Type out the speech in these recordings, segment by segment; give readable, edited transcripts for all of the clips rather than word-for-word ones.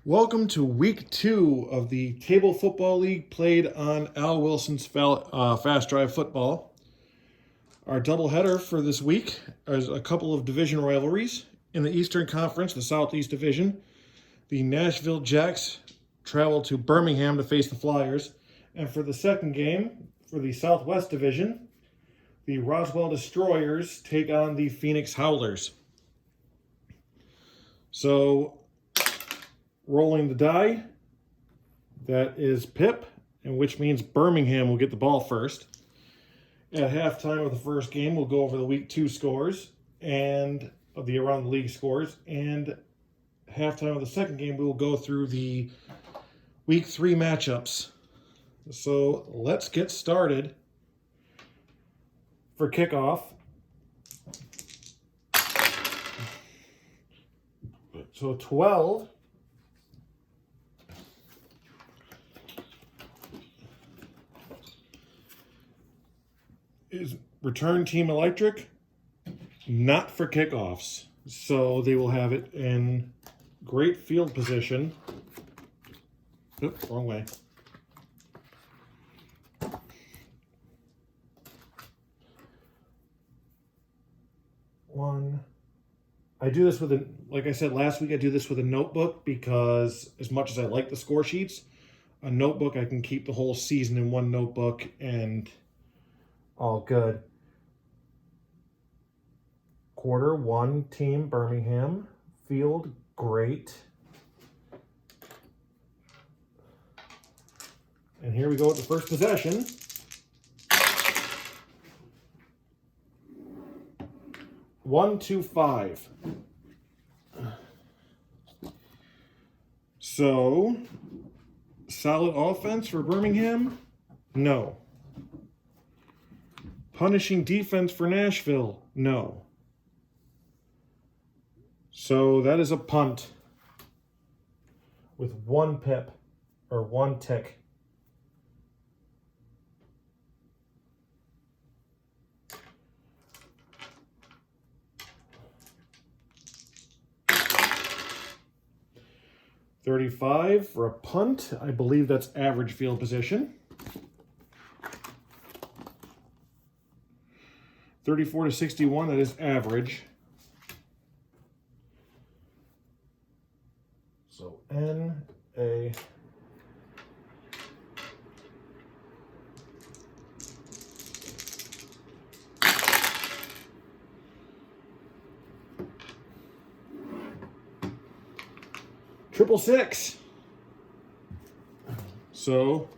Welcome to week 2 of the Table Football League played on Al Wilson's Fast Drive Football. Our doubleheader for this week is a couple of division rivalries. In the Eastern Conference, the Southeast Division, the Nashville Jacks travel to Birmingham to face the Flyers. And for the second game, for the Southwest Division, the Roswell Destroyers take on the Phoenix Howlers. So, rolling the die, that is Pip, and which means Birmingham will get the ball first. At halftime of the first game, we'll go over the week 2 scores and of the around the league scores, and halftime of the second game, we will go through the week 3 matchups. So let's get started. For kickoff, so 12 is Return Team Electric, not for kickoffs. So they will have it in great field position. Oops, wrong way. I do this with like I said last week, I do this with a notebook because as much as I like the score sheets, a notebook, I can keep the whole season in one notebook and all good. Quarter 1, Team Birmingham. Field, great. And here we go with the first possession. One, 2, 5. So, solid offense for Birmingham? No. Punishing defense for Nashville? No. So that is a punt with 1 pip or 1 tick. $35 for a punt. I believe that's average field position. 34 to 61, that is average. So N-A. Triple six. So,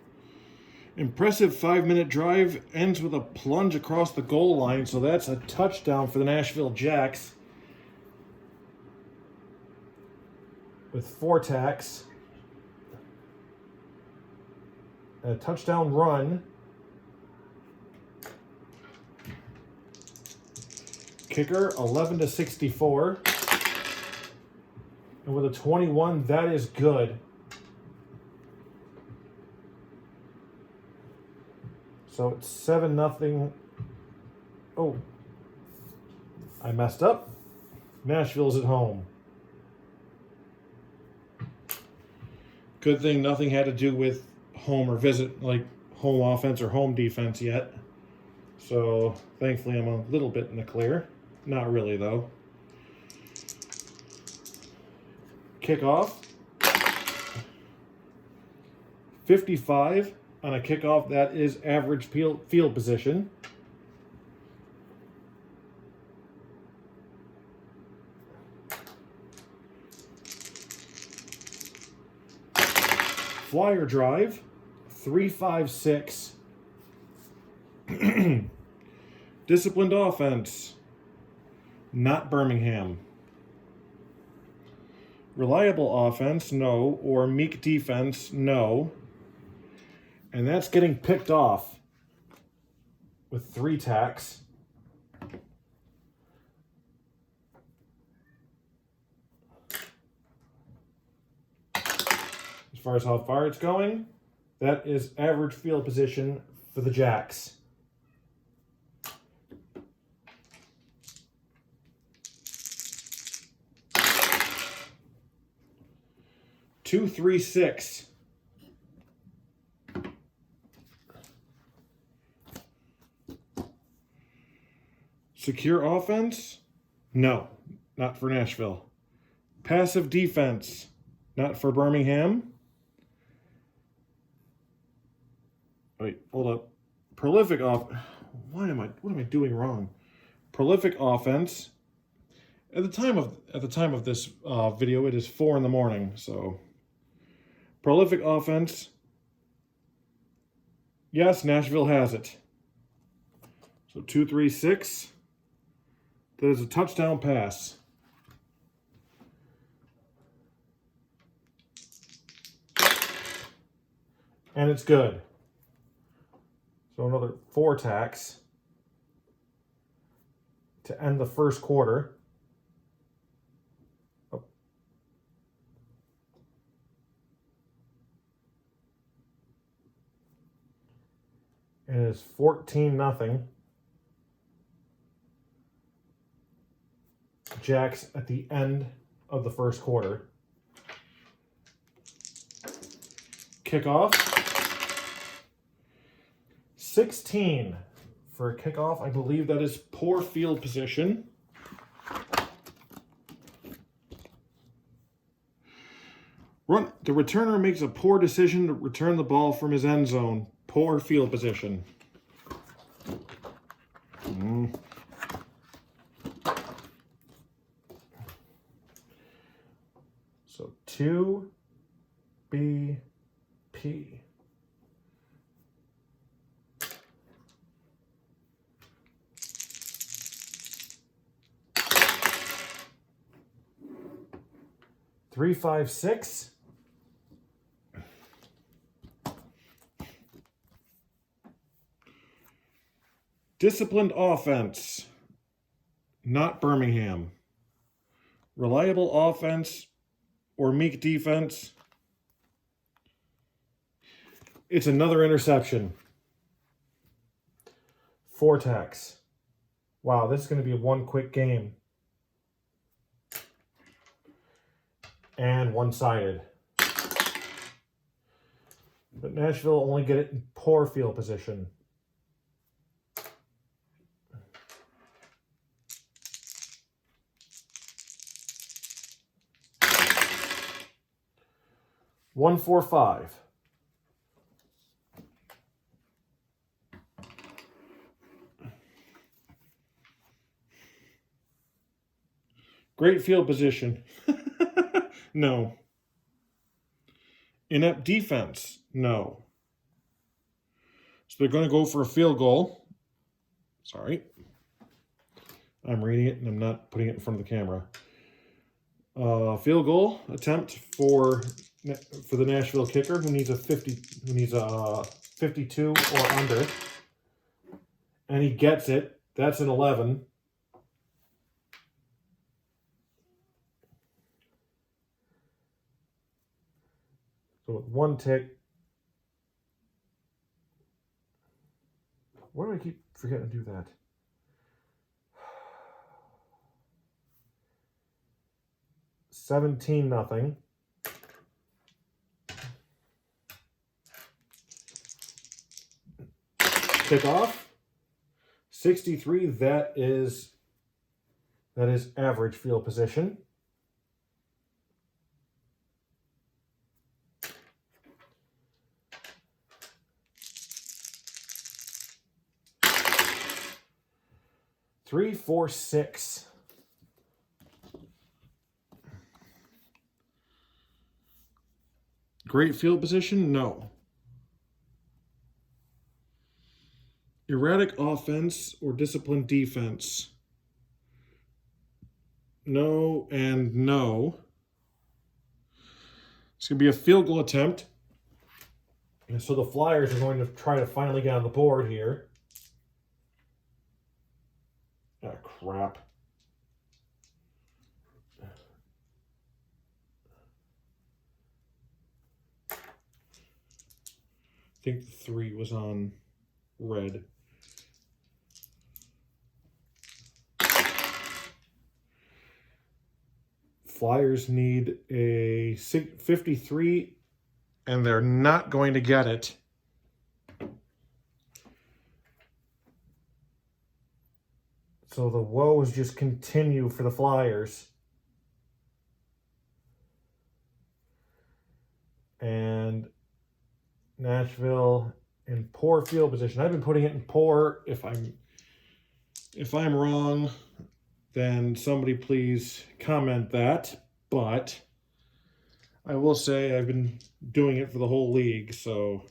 impressive 5-minute drive ends with a plunge across the goal line. So that's a touchdown for the Nashville Jacks with 4 tacks. A touchdown run. Kicker 11 to 64. And with a 21, that is good. So it's 7-0. Oh, I messed up. Nashville's at home. Good thing nothing had to do with home or visit, like home offense or home defense yet. So thankfully I'm a little bit in the clear. Not really though. Kickoff. 55 on a kickoff. That is average field position. Flyer drive. 3-5-6. Disciplined offense. Not Birmingham. Reliable offense, no. Or meek defense, no. And that's getting picked off with 3 tacks. As far as how far it's going, that is average field position for the Jacks. 2-3-6. Secure offense? No, not for Nashville. Passive defense? Not for Birmingham. Wait, hold up. Prolific off. What am I doing wrong? Prolific offense. At the time of this video, it is 4 in the morning. So, prolific offense. Yes, Nashville has it. So 2-3-6. That is a touchdown pass. And it's good. So another 4 tacks to end the first quarter. Oh. And it is 14-0. Jacks at the end of the first quarter. Kickoff. 16 for a kickoff. I believe that is poor field position. The returner makes a poor decision to return the ball from his end zone. Poor field position. So 2BP. 3-5-6. Disciplined offense, not Birmingham. Reliable offense or meek defense. It's another interception. 4 tacks. Wow, this is going to be one quick game. And one-sided. But Nashville only get it in poor field position. One, 4-5. Great field position. No. Inept defense? No. So they're going to go for a field goal. Sorry. I'm reading it and I'm not putting it in front of the camera. Field goal attempt for the Nashville kicker who needs a 52 or under. And he gets it. That's an 11. So with 1 tick. Why do I keep forgetting to do that? $17-0. Kickoff. 63. That is average field position. Three, 4, 6. Great field position? No. Erratic offense or disciplined defense? No and no. It's going to be a field goal attempt. And so the Flyers are going to try to finally get on the board here. Ah, crap. I think the 3 was on red. Flyers need a 53, and they're not going to get it. So the woes just continue for the Flyers. And Nashville in poor field position. I've been putting it in poor. If I'm wrong, then somebody please comment that. But I will say I've been doing it for the whole league, so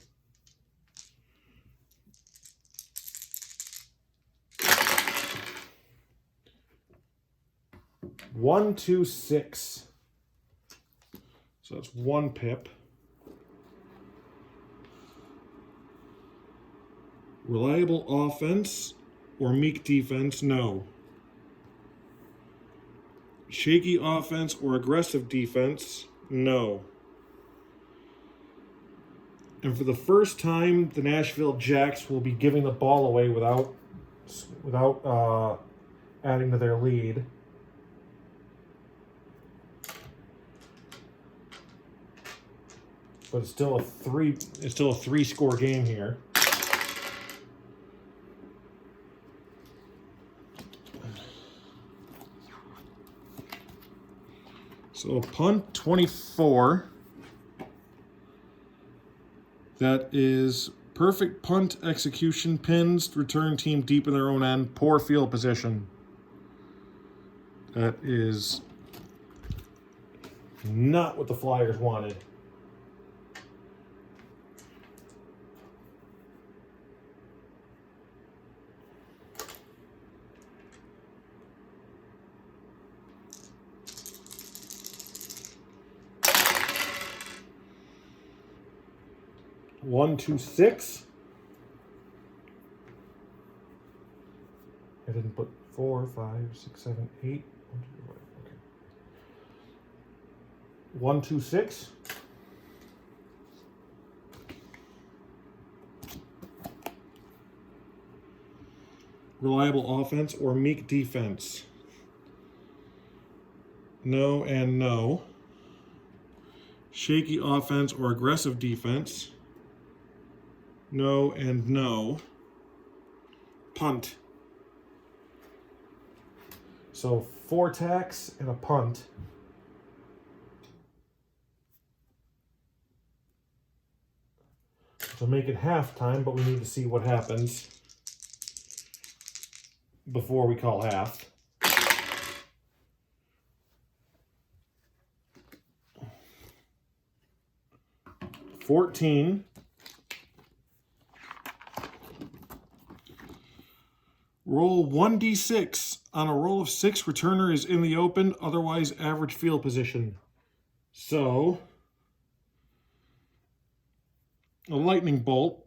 1, 2, 6. So that's 1 pip. Reliable offense or meek defense? No. Shaky offense or aggressive defense? No. And for the first time, the Nashville Jacks will be giving the ball away without adding to their lead. But it's still a 3-score game here. So punt 24. That is perfect punt execution, pins, return team deep in their own end, poor field position. That is not what the Flyers wanted. One, 2, 6. I didn't put 4, 5, 6, 7, 8. 1, 2, 5. Okay. 1, 2, 6. Reliable offense or meek defense? No and no. Shaky offense or aggressive defense? No and no. Punt. So 4 tacks and a punt. So make it halftime, but we need to see what happens before we call half. $14. Roll 1d6. On a roll of 6, returner is in the open, otherwise average field position. So, a lightning bolt.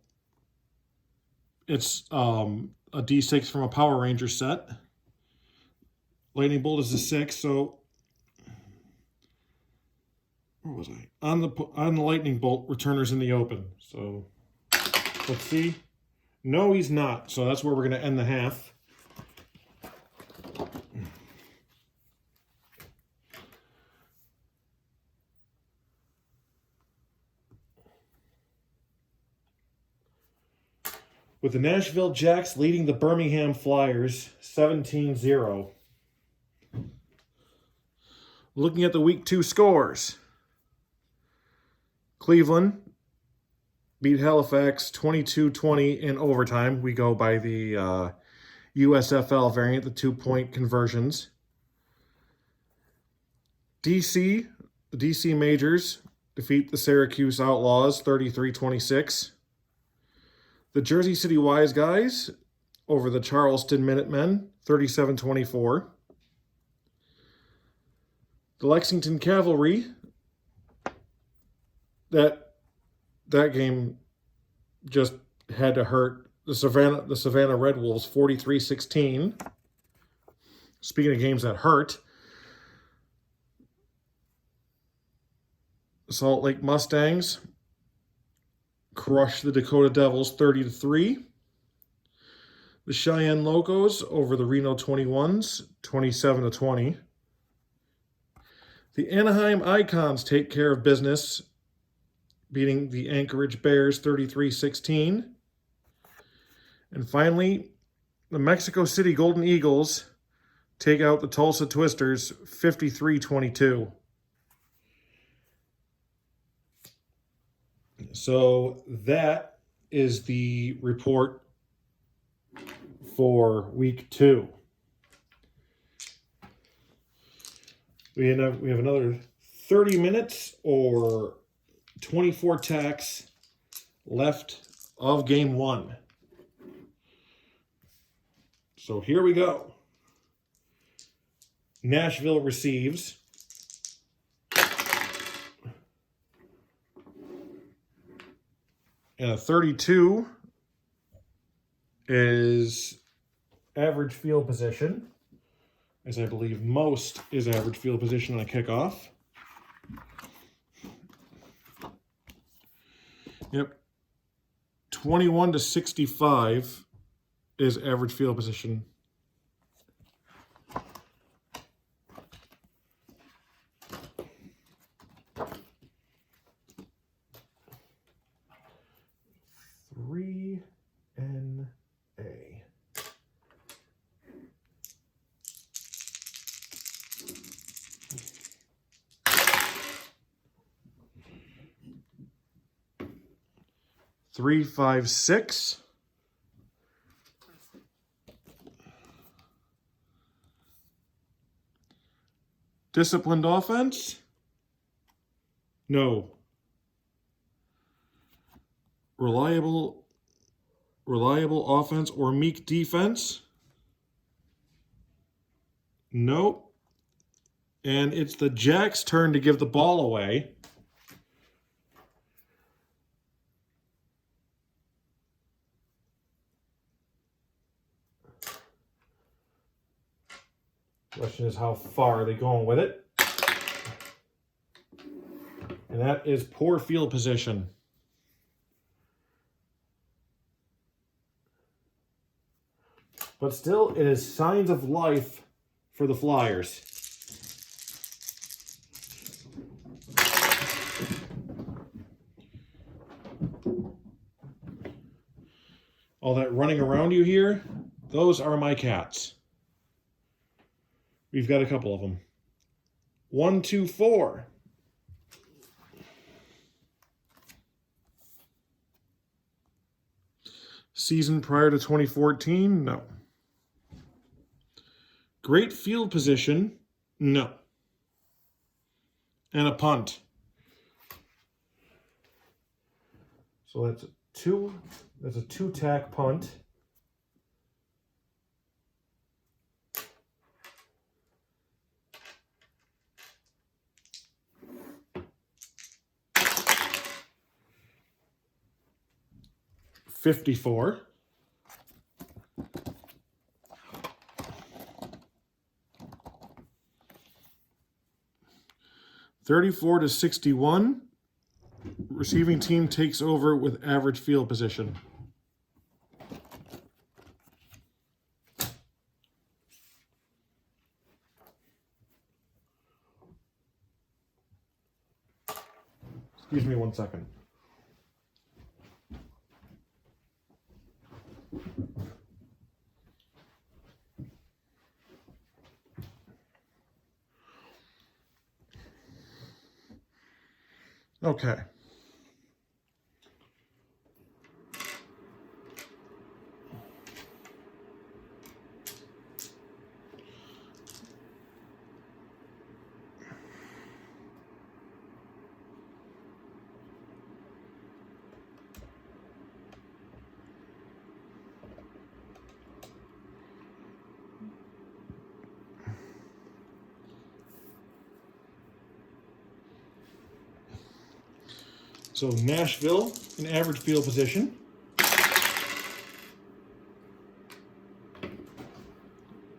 It's a d6 from a Power Ranger set. Lightning bolt is a 6, so where was I? On the lightning bolt, returner's in the open. So, let's see. No, he's not. So that's where we're going to end the half. With the Nashville Jacks leading the Birmingham Flyers 17-0. Looking at the Week 2 scores. Cleveland beat Halifax 22-20 in overtime. We go by the USFL variant, the 2-point conversions. The DC Majors defeat the Syracuse Outlaws 33-26. The Jersey City Wise Guys over the Charleston Minutemen 37-24. The Lexington Cavalry, that game just had to hurt the Savannah Red Wolves 43-16. Speaking of games that hurt, the Salt Lake Mustangs crushed the Dakota Devils 30-3. The Cheyenne Locos over the Reno 21s 27-20. The Anaheim Icons take care of business, beating the Anchorage Bears 33-16. And finally, the Mexico City Golden Eagles take out the Tulsa Twisters 53-22. So that is the report for week 2. We have another 30 minutes or 24 tacks left of game 1. So here we go. Nashville receives. And a 32 is average field position, as I believe most is average field position on a kickoff. Yep. 21-65 is average field position. NA. Three, 5, 6. Disciplined offense? No. Reliable offense or meek defense? Nope. And it's the Jacks' turn to give the ball away. Question is, how far are they going with it? And that is poor field position. But still, it is signs of life for the Flyers. All that running around you here, those are my cats. We've got a couple of them. 1, 2, 4. Season prior to 2014? No. Great field position? No. And a punt. So that's a 2-tack punt. $54. $34-61. Receiving team takes over with average field position. Excuse me 1 second. Okay. So Nashville in average field position.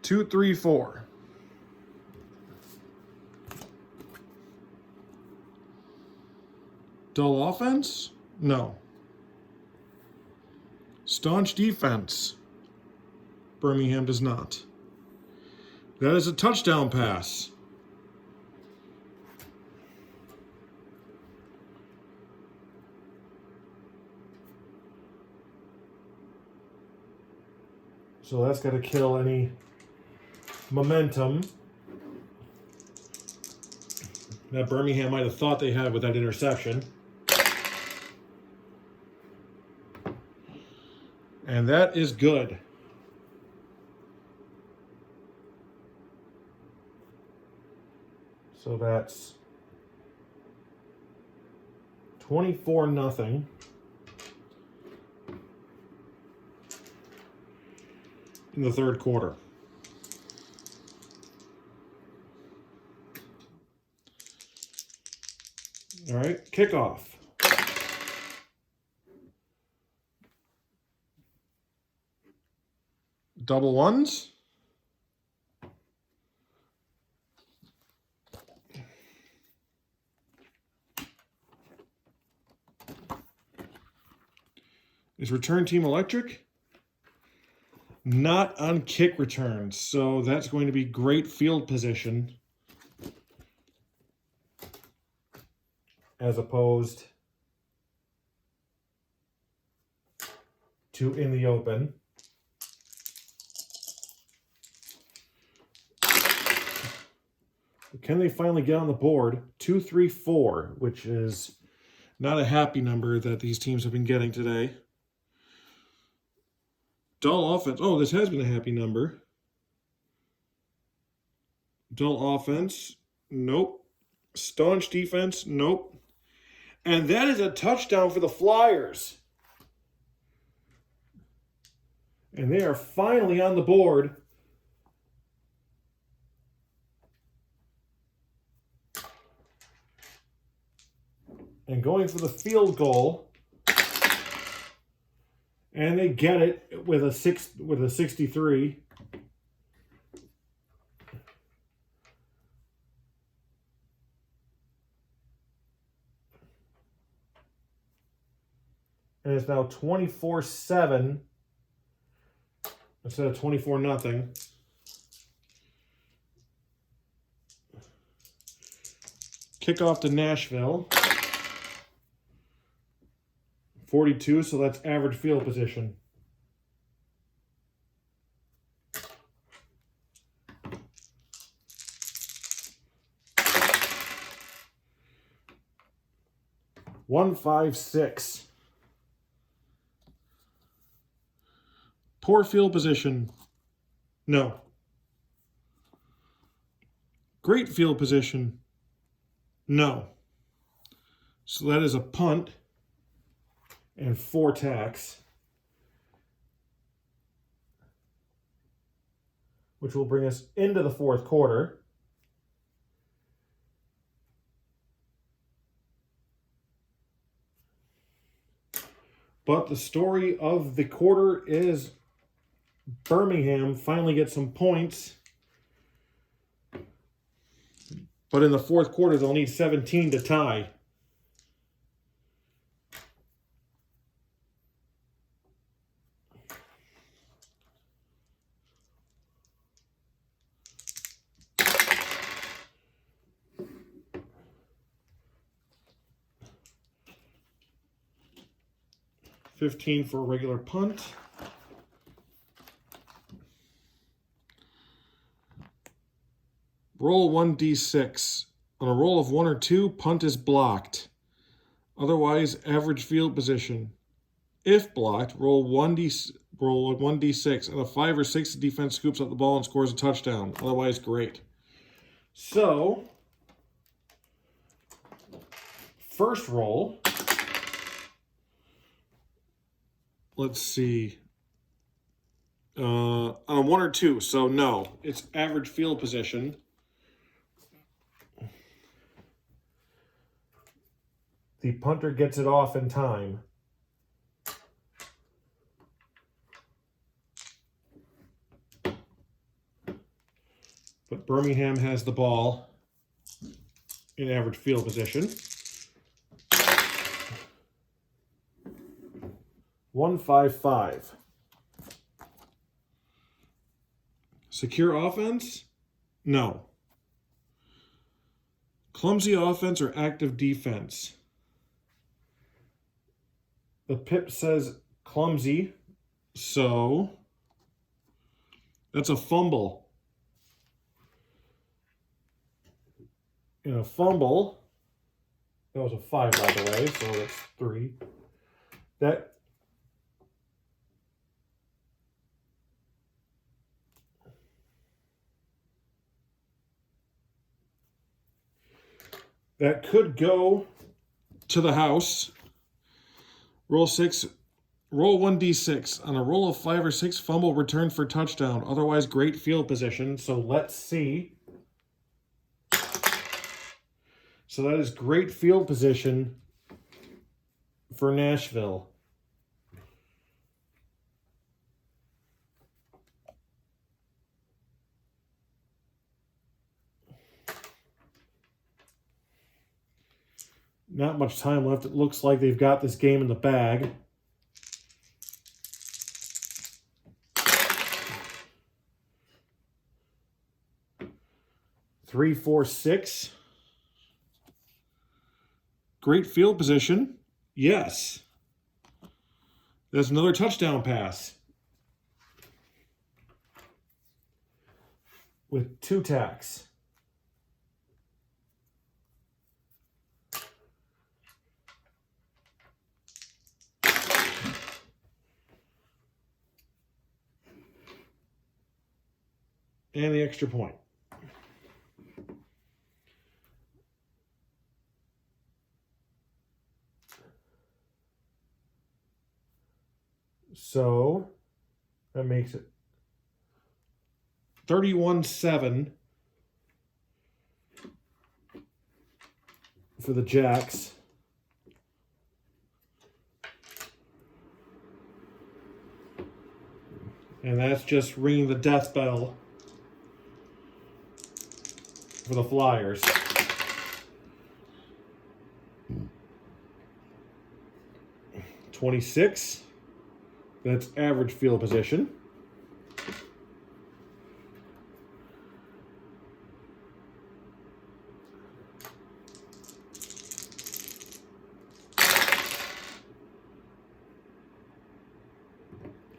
Two, 3, 4. Dull offense? No. Staunch defense? Birmingham does not. That is a touchdown pass. So that's got to kill any momentum that Birmingham might have thought they had with that interception. And that is good. So that's 24-0 in the third quarter. All right, kickoff. Double ones. Is return team electric? Not on kick returns, so that's going to be great field position as opposed to in the open. Can they finally get on the board? 2, 3, 4, which is not a happy number that these teams have been getting today. Dull offense. Oh, this has been a happy number. Dull offense. Nope. Staunch defense. Nope. And that is a touchdown for the Flyers. And they are finally on the board. And going for the field goal. And they get it with a 63. And it's now 24-7 instead of 24-0. Kickoff to Nashville. 42, so that's average field position. One, 5, 6. Poor field position. No. Great field position. No. So that is a punt and 4 tacks, which will bring us into the fourth quarter. But the story of the quarter is Birmingham finally gets some points. But in the fourth quarter, they'll need 17 to tie. $15 for a regular punt. Roll 1d6. On a roll of 1 or 2, punt is blocked. Otherwise, average field position. If blocked, roll 1d6. On a 5 or 6, the defense scoops up the ball and scores a touchdown. Otherwise, great. So, first roll. Let's see. On a 1 or 2, so no. It's average field position. The punter gets it off in time. But Birmingham has the ball in average field position. 1-5-5. Secure offense? No. Clumsy offense or active defense? The pip says clumsy, so That's a fumble. And a fumble, that was a 5, by the way, so that's 3. That could go to the house. Roll 1d6. On a roll of 5 or 6, fumble return for touchdown. Otherwise, great field position. So let's see. So that is great field position for Nashville. Not much time left. It looks like they've got this game in the bag. Three, 4, 6. Great field position. Yes. That's another touchdown pass. With 2 tacks. And the extra point. So that makes it 31-7 for the Jacks. And that's just ringing the death bell for the Flyers. .26. That's average field position.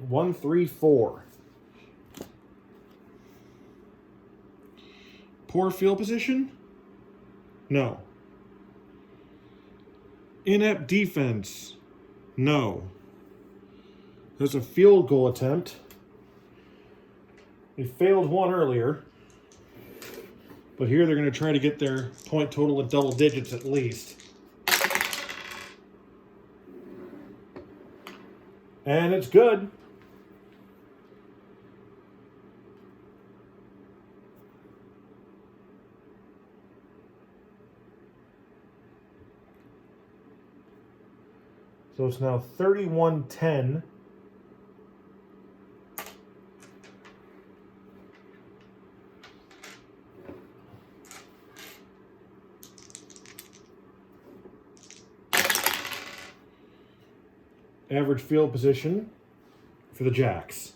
One, 3, 4. Poor field position? No. Inept defense? No. There's a field goal attempt. They failed one earlier. But here they're going to try to get their point total at double digits at least. And it's good. So it's now 31-10. Average field position for the Jacks.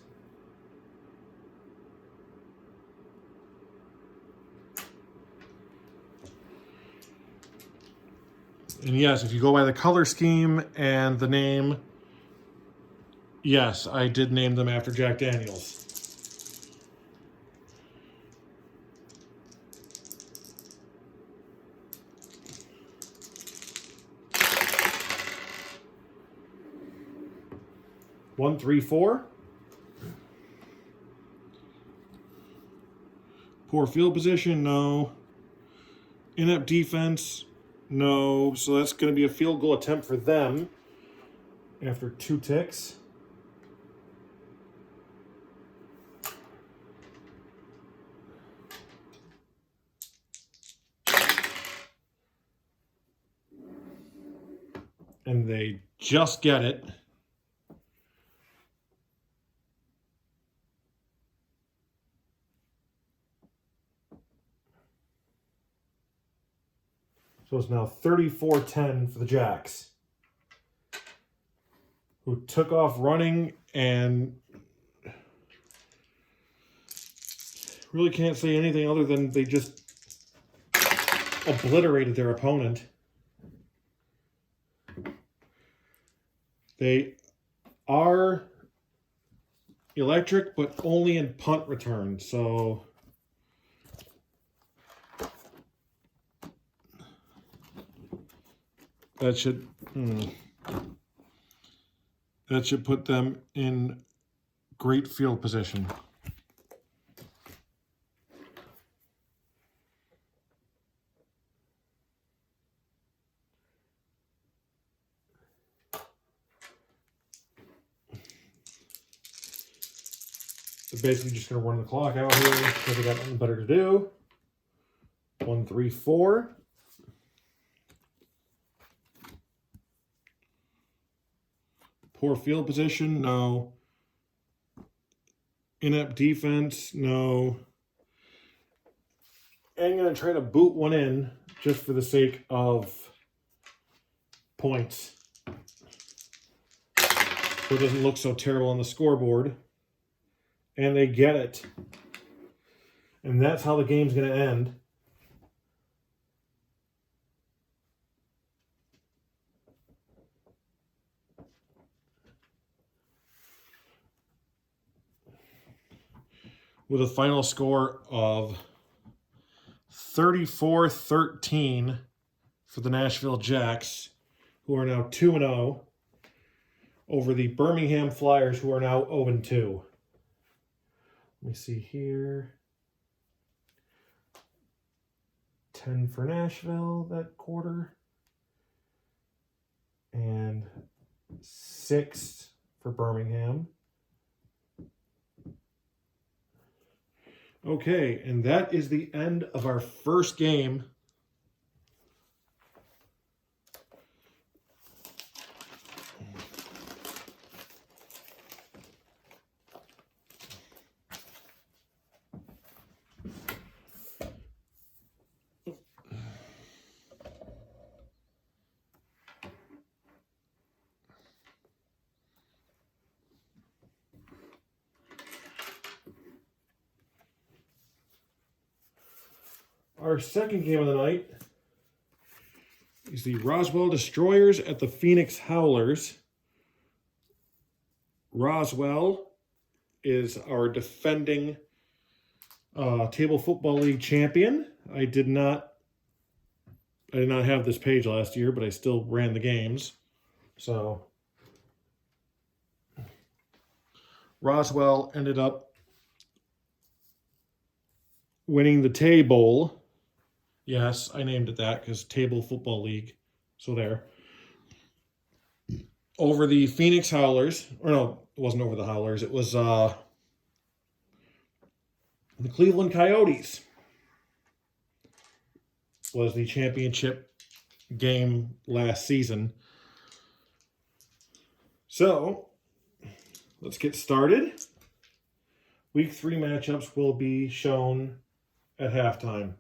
And yes, if you go by the color scheme and the name, yes, I did name them after Jack Daniels. One, 3, 4. Poor field position, no. Inept defense, no. So that's going to be a field goal attempt for them after 2 ticks. And they just get it. So it's now 34-10 for the Jacks, who took off running and really can't say anything other than they just obliterated their opponent. They are electric, but only in punt return. So that should put them in great field position. They're basically just going to run the clock out here because they got nothing better to do. 1, 3, 4. Poor field position, no. Inept defense, no. And I'm going to try to boot one in just for the sake of points, so it doesn't look so terrible on the scoreboard. And they get it. And that's how the game's going to end. With a final score of 34-13 for the Nashville Jacks, who are now 2-0, over the Birmingham Flyers, who are now 0-2. Let me see here. 10 for Nashville that quarter. And 6 for Birmingham. Okay, and that is the end of our first game. Our second game of the night is the Roswell Destroyers at the Phoenix Howlers. Roswell is our defending Table Football League champion. I did not have this page last year, but I still ran the games. So Roswell ended up winning the table. Yes, I named it that because Table Football League. So there. Over the Phoenix Howlers. Or no, it wasn't over the Howlers. It was the Cleveland Coyotes. Was the championship game last season. So, let's get started. Week 3 matchups will be shown at halftime.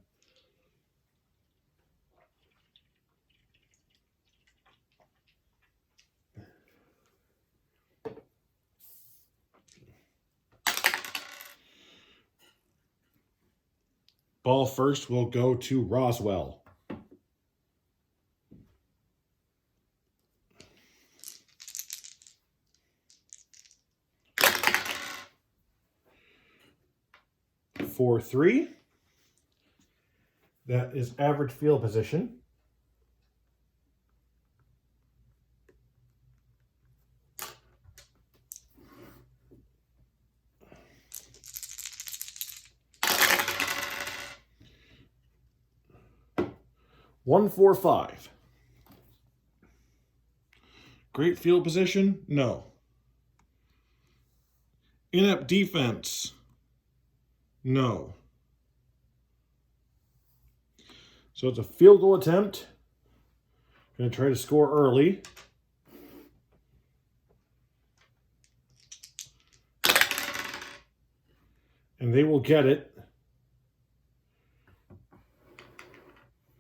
Ball first will go to Roswell. For 3. That is average field position. One, 4, 5. Great field position? No. Inept defense? No. So it's a field goal attempt. Going to try to score early. And they will get it.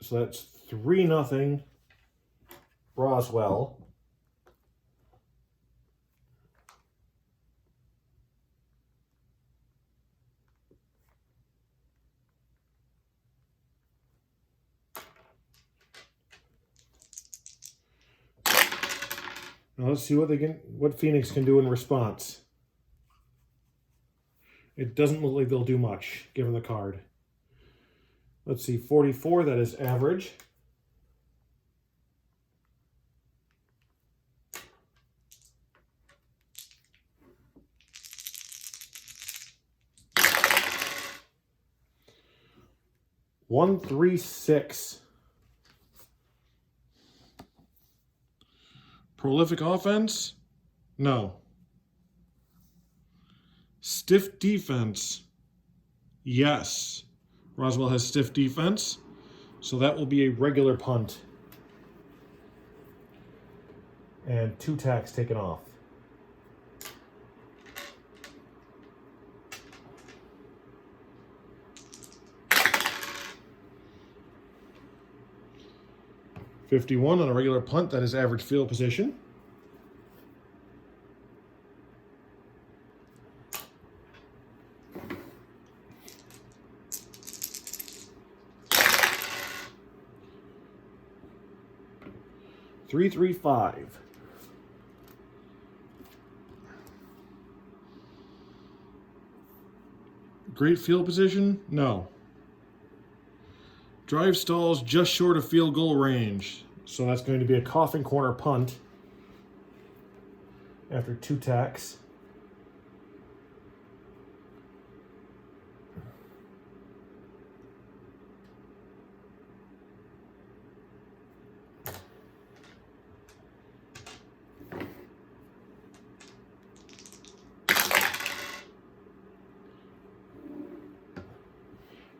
So that's 3-0 Roswell. Now let's see what Phoenix can do in response. It doesn't look like they'll do much, given the card. Let's see, 44, that is average. One, 3, 6. Prolific offense? No. Stiff defense? Yes. Roswell has stiff defense, so that will be a regular punt. And 2 tacks taken off. .51 on a regular punt, that is average field position. Three, 3, 5. Great field position? No. Drive stalls just short of field goal range. So that's going to be a coffin corner punt after 2 tacks.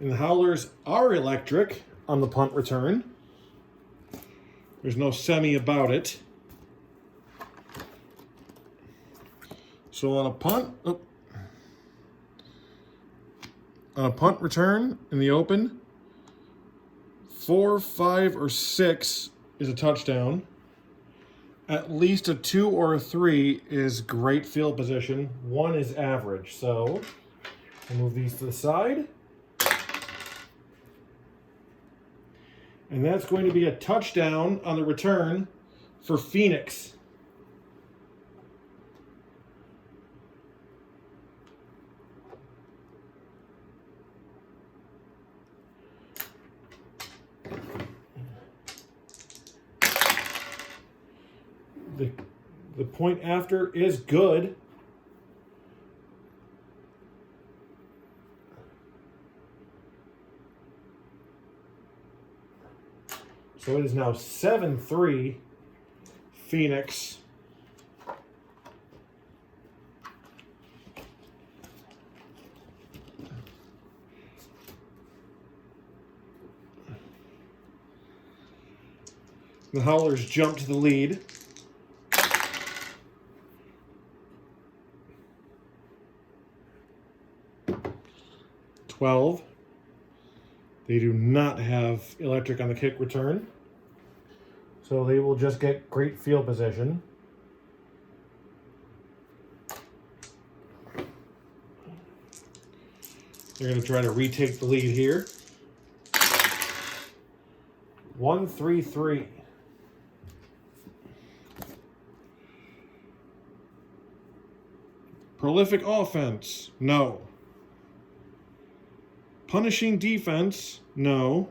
And the Howlers are electric on the punt return. There's no semi about it. So on a punt return in the open, 4, 5, or 6 is a touchdown. At least a 2 or a 3 is great field position. 1 is average. So we'll move these to the side. And that's going to be a touchdown on the return for Phoenix. The point after is good. So it is now 7-3 Phoenix. The Howlers jump to the lead. They do not have electric on the kick return, so they will just get great field position. They're going to try to retake the lead here. 1-3-3. Prolific offense? No. Punishing defense? No.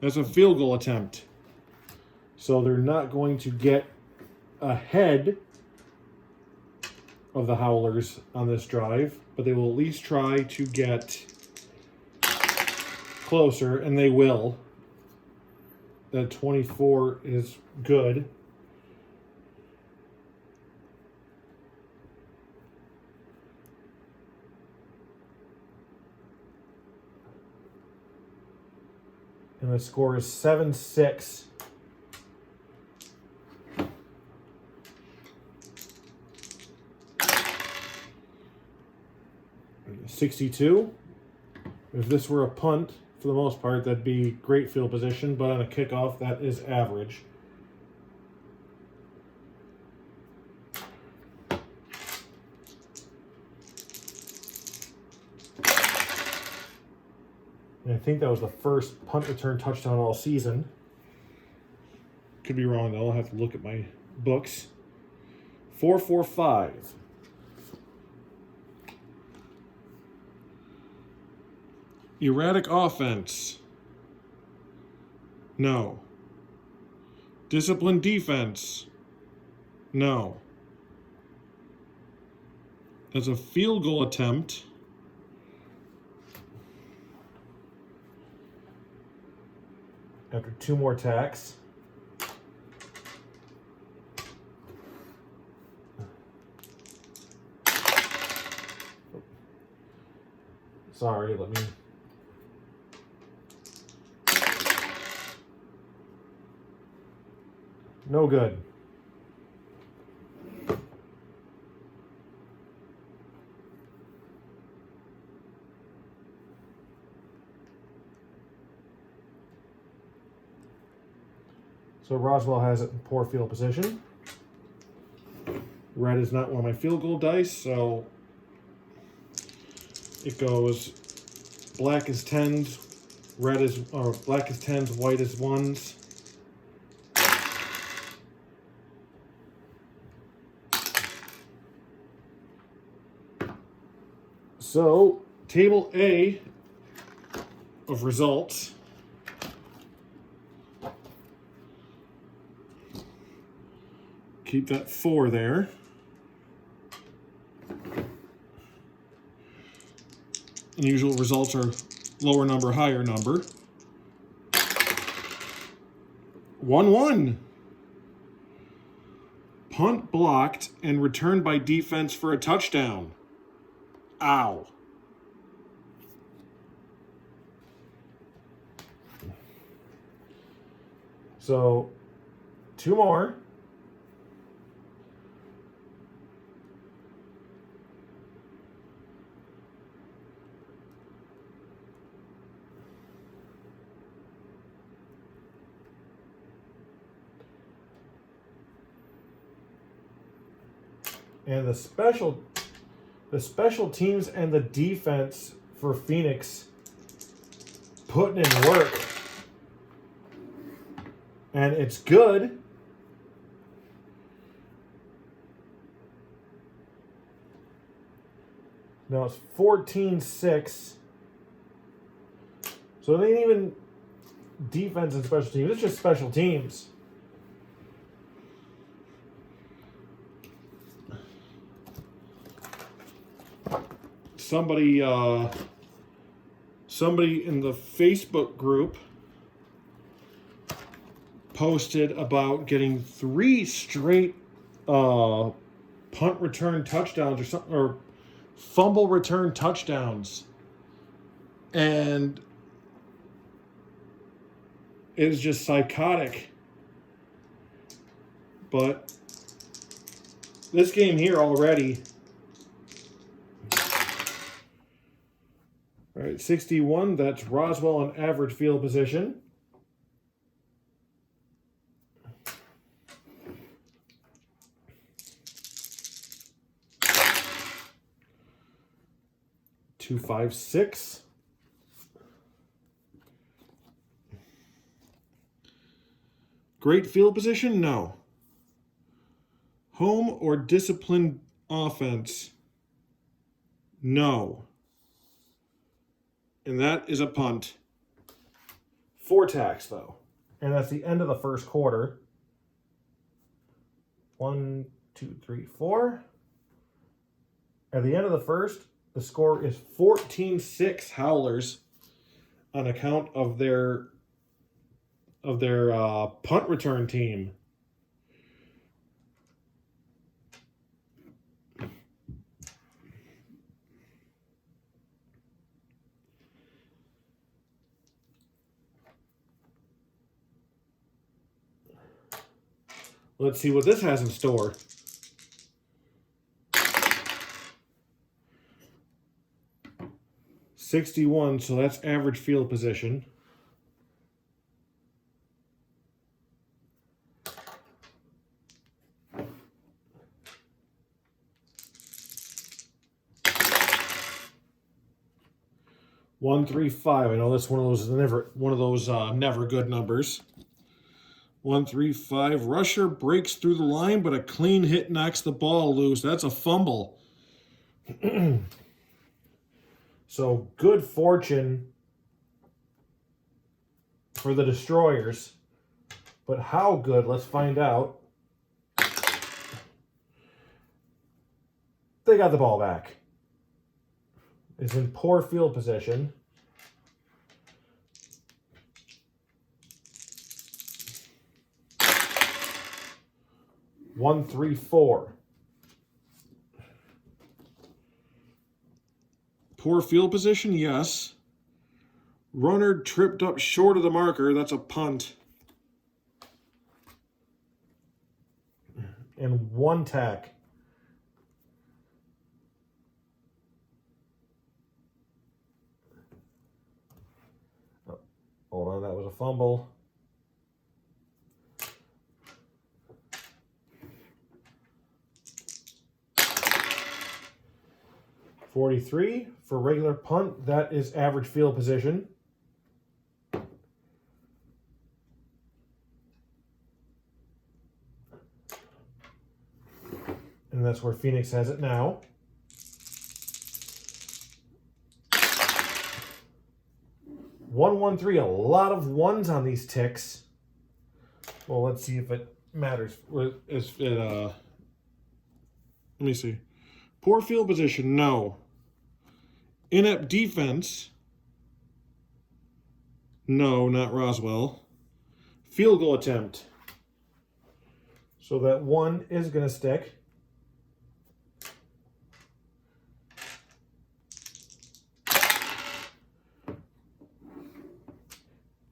That's a field goal attempt. So they're not going to get ahead of the Howlers on this drive, but they will at least try to get closer, and they will. That 24 is good. And the score is 7-6. .62. If this were a punt, for the most part, that'd be great field position, but on a kickoff, that is average. And I think that was the first punt return touchdown all season. Could be wrong, though. I'll have to look at my books. 445. Erratic offense. No. Disciplined defense. No. That's a field goal attempt. After 2 more tacks. Sorry, let me... No good. So Roswell has it in poor field position. Red is not one of my field goal dice, so it goes black is 10s, red is, or black is 10s, white is 1s. So, table A of results. Keep that 4 there. Unusual results are lower number, higher number. 1-1. Punt blocked and returned by defense for a touchdown. Ow. So, 2 more. And the special teams and the defense for Phoenix putting in work. And it's good. Now it's 14-6. So it ain't even defense and special teams. It's just special teams. Somebody in the Facebook group posted about getting 3 straight punt return touchdowns or something, or fumble return touchdowns, and it was just psychotic. But this game here already. All right, 61, that's Roswell on average field position. Two, 5, 6. Great field position? No. Home or disciplined offense? No. And that is a punt. 4 tacks, though. And that's the end of the first quarter. 1, 2, 3, 4. At the end of the first, the score is 14-6 Howlers on account of their punt return team. Let's see what this has in store. .61, so that's average field position. .135. I know that's one of those never good numbers. 1-3-5. Rusher breaks through the line, but a clean hit knocks the ball loose. That's a fumble. So good fortune for the Destroyers. But how good? Let's find out. They got the ball back. It's in poor field position. One, 3-4. Poor field position, yes. Runner tripped up short of the marker. That's a punt. And 1 tack. Oh, hold on, that was a fumble. .43 for regular punt. That is average field position. And that's where Phoenix has it now. One, 1, 3. A lot of ones on these ticks. Well, let's see if it matters. Let me see. Poor field position, no. Inept defense, no, not Roswell. Field goal attempt. So that 1 is going to stick.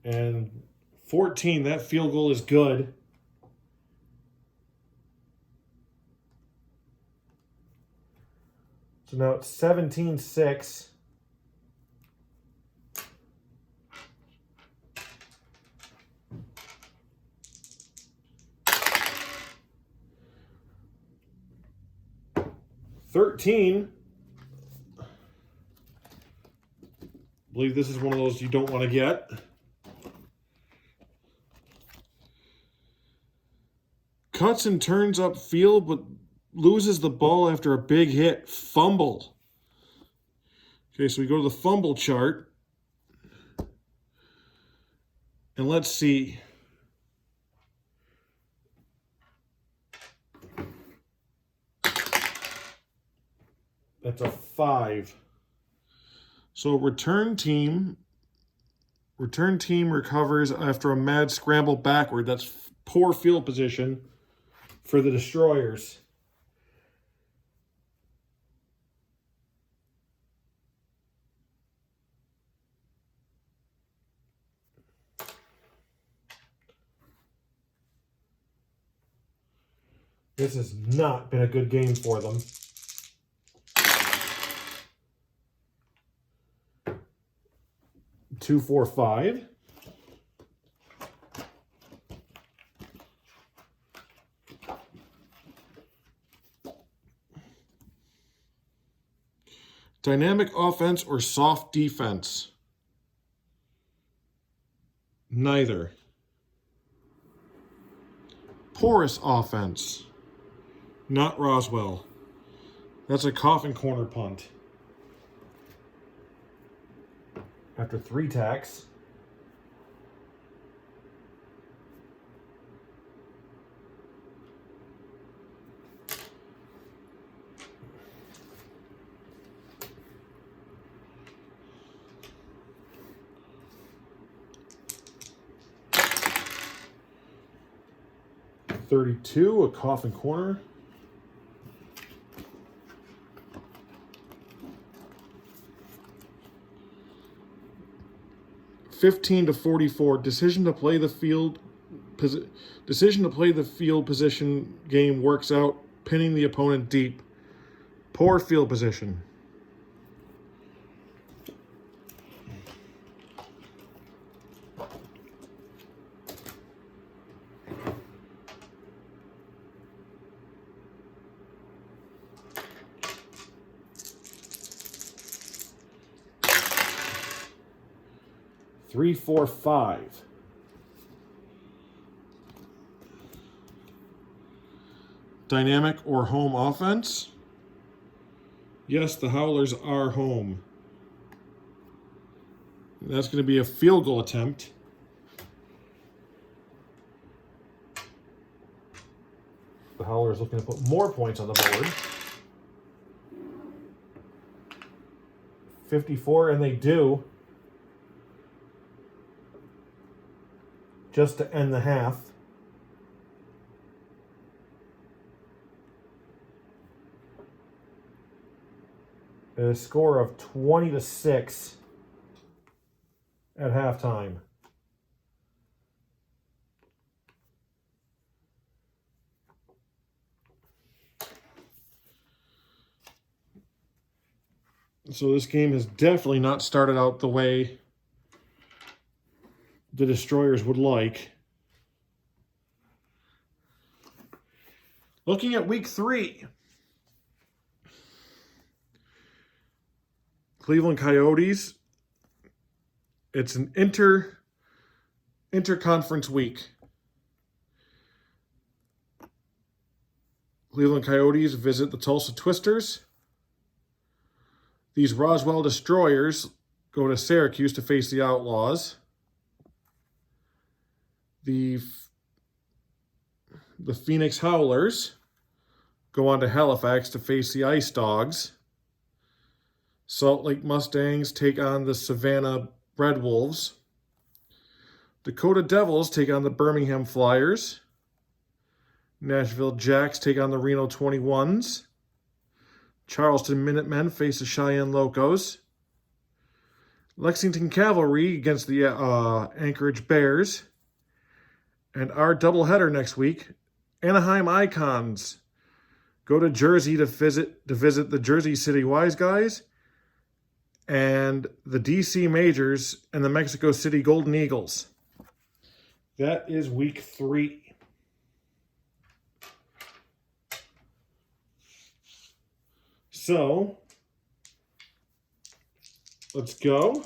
And 14, that field goal is good. So now it's 17-6. I believe this is one of those you don't want to get. Cuts and turns upfield, but loses the ball after a big hit. Fumble. Okay, so we go to the fumble chart. And let's see. That's a 5. So return team recovers after a mad scramble backward. That's poor field position for the Destroyers. This has not been a good game for them. Two, 4, 5. Dynamic offense or soft defense? Neither. Porous offense? Not Roswell. That's a coffin corner punt. After 3 tacks. .32, a coffin corner. .15-44, decision to play the field position game works out, pinning the opponent deep. Poor field position. Three, 4, 5. dynamic or home offense? Yes, the Howlers are home. That's going to be a field goal attempt. The Howlers looking to put more points on the board. 54, and they do. Just to end the half. A score of 20-6 at halftime. So this game has definitely not started out the way the Destroyers would like. Looking at week 3. Cleveland Coyotes. It's an interconference week. Cleveland Coyotes visit the Tulsa Twisters. These Roswell Destroyers go to Syracuse to face the Outlaws. The Phoenix Howlers go on to Halifax to face the Ice Dogs. Salt Lake Mustangs take on the Savannah Red Wolves. Dakota Devils take on the Birmingham Flyers. Nashville Jacks take on the Reno 21s. Charleston Minutemen face the Cheyenne Locos. Lexington Cavalry against the Anchorage Bears. And our doubleheader next week, Anaheim Icons go to Jersey to visit the Jersey City Wise Guys and the DC Majors and the Mexico City Golden Eagles. That is week 3. So, let's go.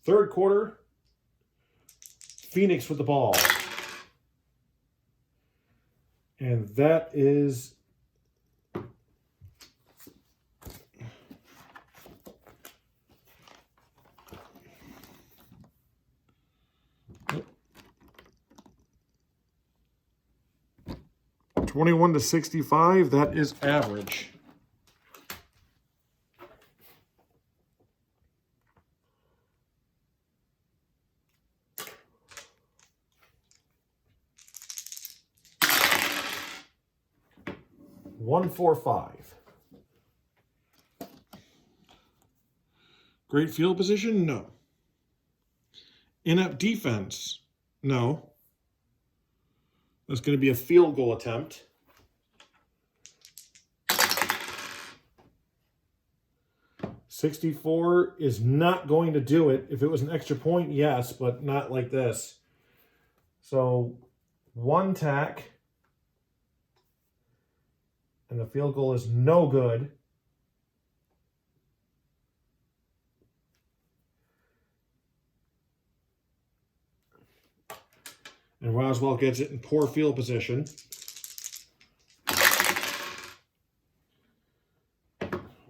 Third quarter, Phoenix with the ball. And that is Yep. 21-65. That is average. One, 4, 5. Great field position? No. Inept defense? No. That's going to be a field goal attempt. .64 is not going to do it. If it was an extra point, yes, but not like this. So, 1 tack. And the field goal is no good. And Roswell gets it in poor field position.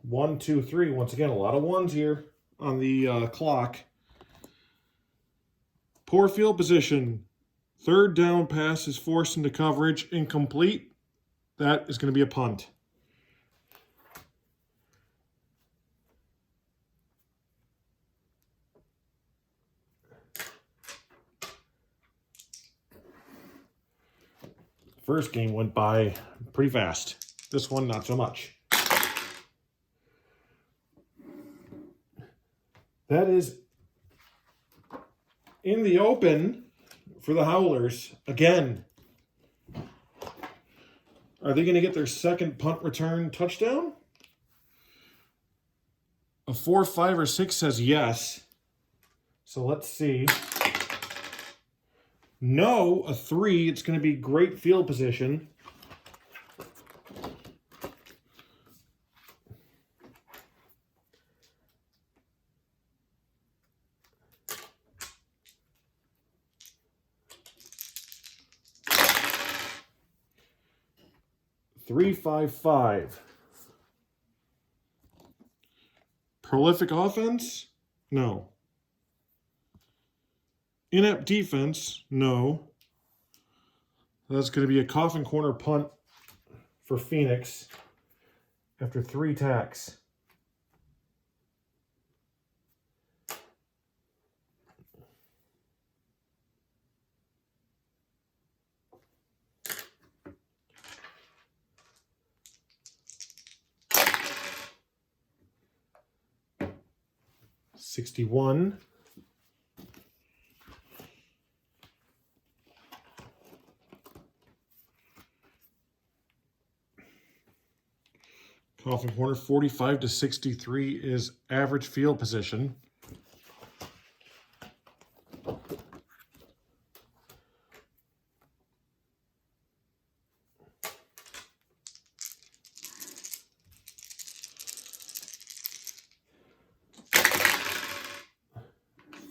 1, 2, 3. Once again, a lot of ones here on the clock. Poor field position. Third down pass is forced into coverage. Incomplete. That is going to be a punt. First game went by pretty fast. This one, not so much. That is in the open for the Howlers again. Are they going to get their second punt return touchdown? A 4, 5, or 6 says yes. So let's see. No, a 3. It's going to be great field position. 355. Prolific offense? No. Inept defense? No. That's going to be a coffin corner punt for Phoenix after 3 tacks. $61. Coffin corner, 45 to 63 is average field position.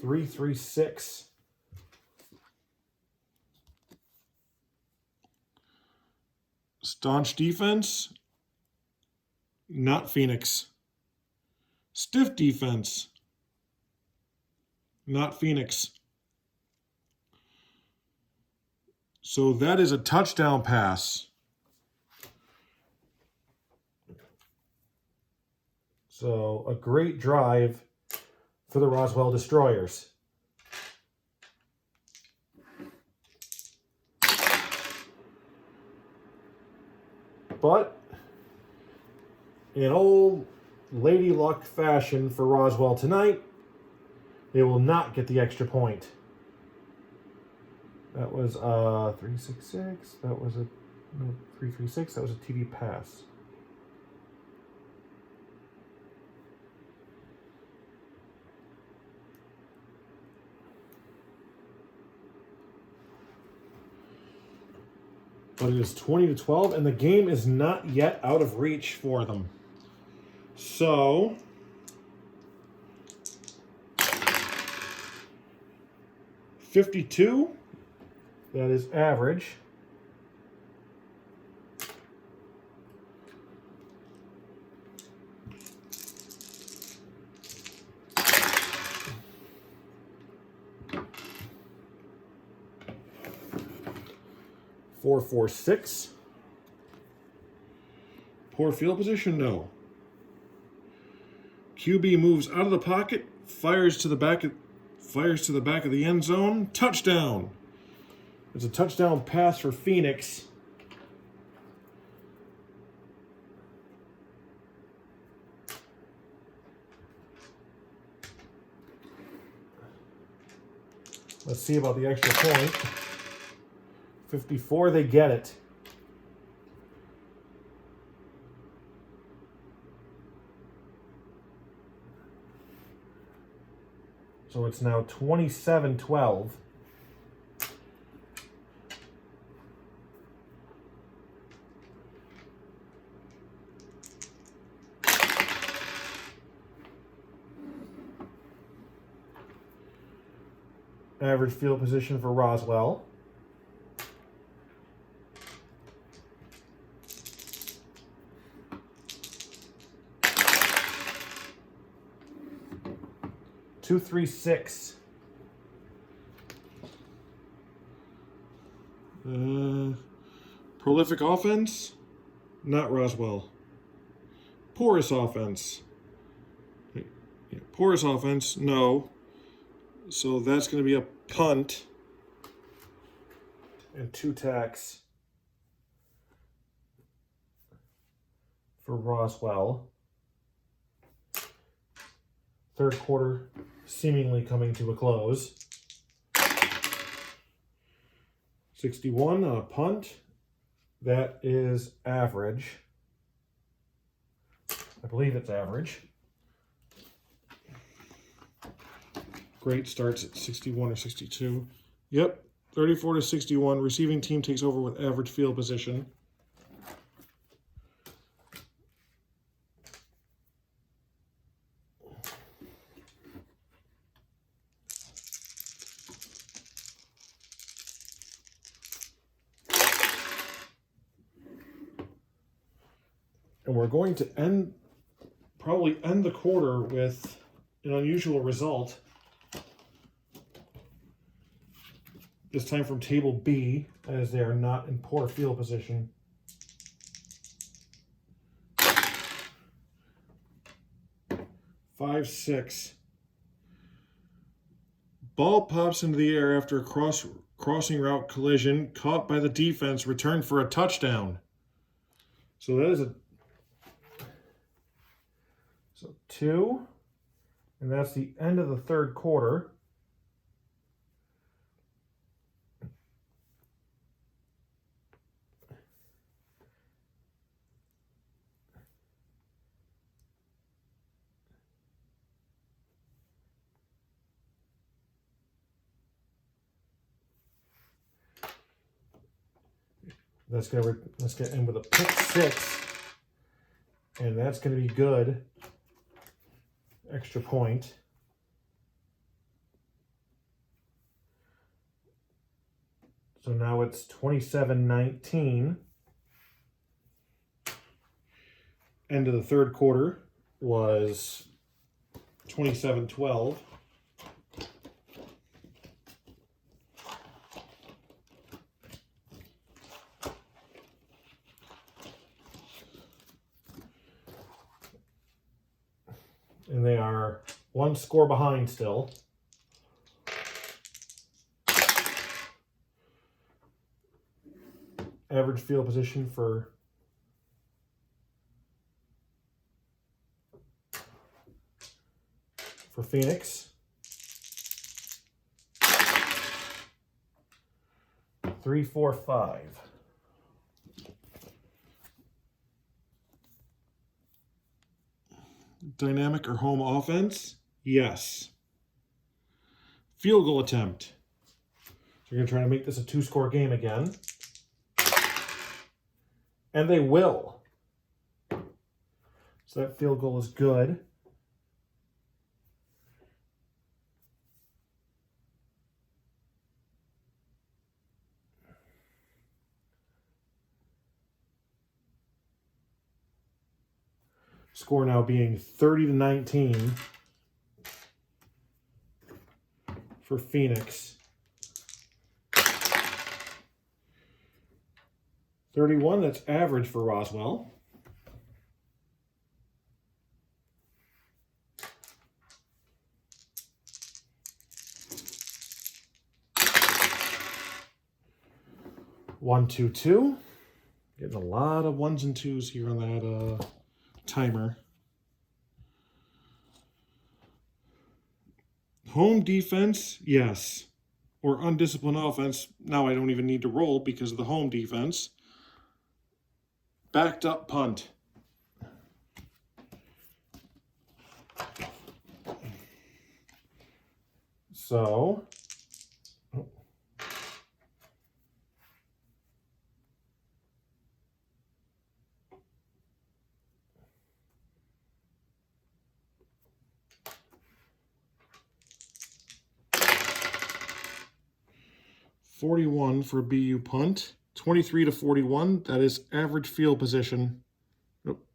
$336. Staunch defense, not Phoenix. Stiff defense, not Phoenix. So that is a touchdown pass. So a great drive for the Roswell Destroyers. But in old lady luck fashion for Roswell tonight, they will not get the extra point. That was 366. That was a 336. That was a TD pass. But it is 20 to 12, and the game is not yet out of reach for them. So, $52, that is average. $446. Poor field position? No. QB moves out of the pocket, fires to the back of the end zone. Touchdown. It's a touchdown pass for Phoenix. Let's see about the extra point. 54, they get it. So it's now 27-12. Average field position for Roswell. $236. Prolific offense, not Roswell. Porous offense. Porous offense, no. So that's going to be a punt. And 2 tacks for Roswell. Third quarter seemingly coming to a close. 61 on a punt. That is average. I believe it's average. Great starts at 61 or 62. Yep, 34 to 61. Receiving team takes over with average field position. And we're going to probably end the quarter with an unusual result. This time from table B, as they are not in poor field position. Five, six. Ball pops into the air after a crossing route collision, caught by the defense, returned for a touchdown. So that is so 2, and that's the end of the third quarter. Let's get in with a pick 6, and that's going to be good. Extra point. So now it's 27-19. End of the third quarter was 27-12. And they are one score behind still. Average field position for Phoenix. 3, 4, 5. Dynamic or home offense? Yes. Field goal attempt. So you're going to try to make this a 2-score game again. And they will. So that field goal is good. Score now being 30-19 for Phoenix. 31, that's average for Roswell. One, two, two. Getting a lot of 1s and 2s here on that timer. Home defense, yes. Or undisciplined offense. Now I don't even need to roll because of the home defense. Backed up punt. So, 41 for BU punt. 23-41. That is average field position. Nope.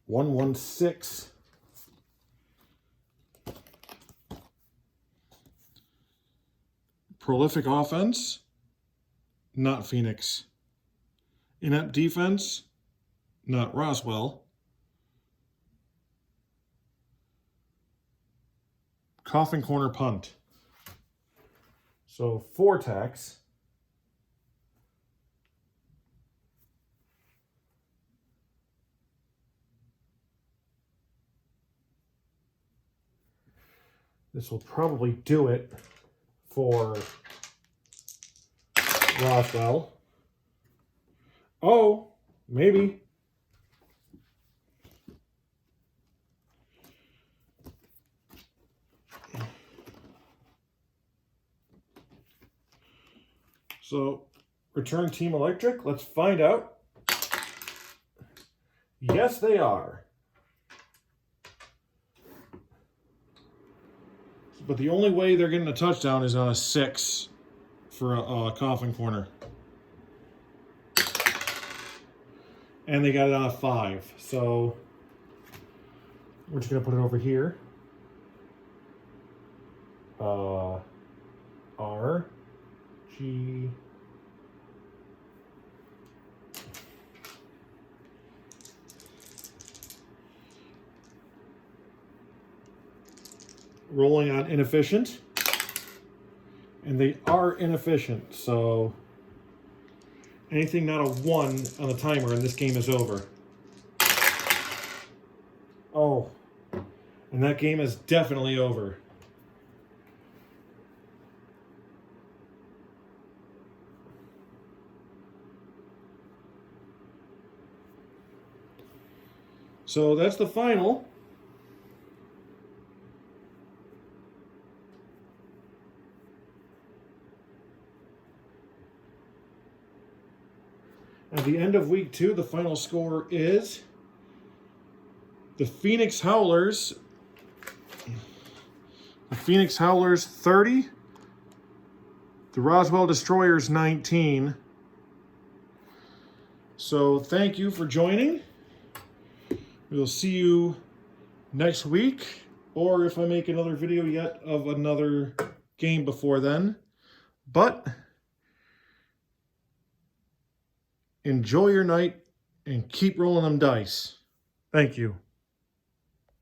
One, 1, 6. Prolific offense, not Phoenix. Inept defense, not Roswell. Coffin corner punt. So 4 tacks. This will probably do it for Roswell. Oh, maybe. So, return Team Electric. Let's find out. Yes, they are. But the only way they're getting a touchdown is on a 6 for a coffin corner. And they got it on a 5. So we're just going to put it over here. R, G, rolling on inefficient. And they are inefficient, so anything not a 1 on the timer and this game is over. Oh, and that game is definitely over. So that's the final. At the end of week 2, the final score is the Phoenix Howlers 30, the Roswell Destroyers 19. So thank you for joining. We'll see you next week, or if I make another video yet of another game before then. But enjoy your night and keep rolling them dice. Thank you.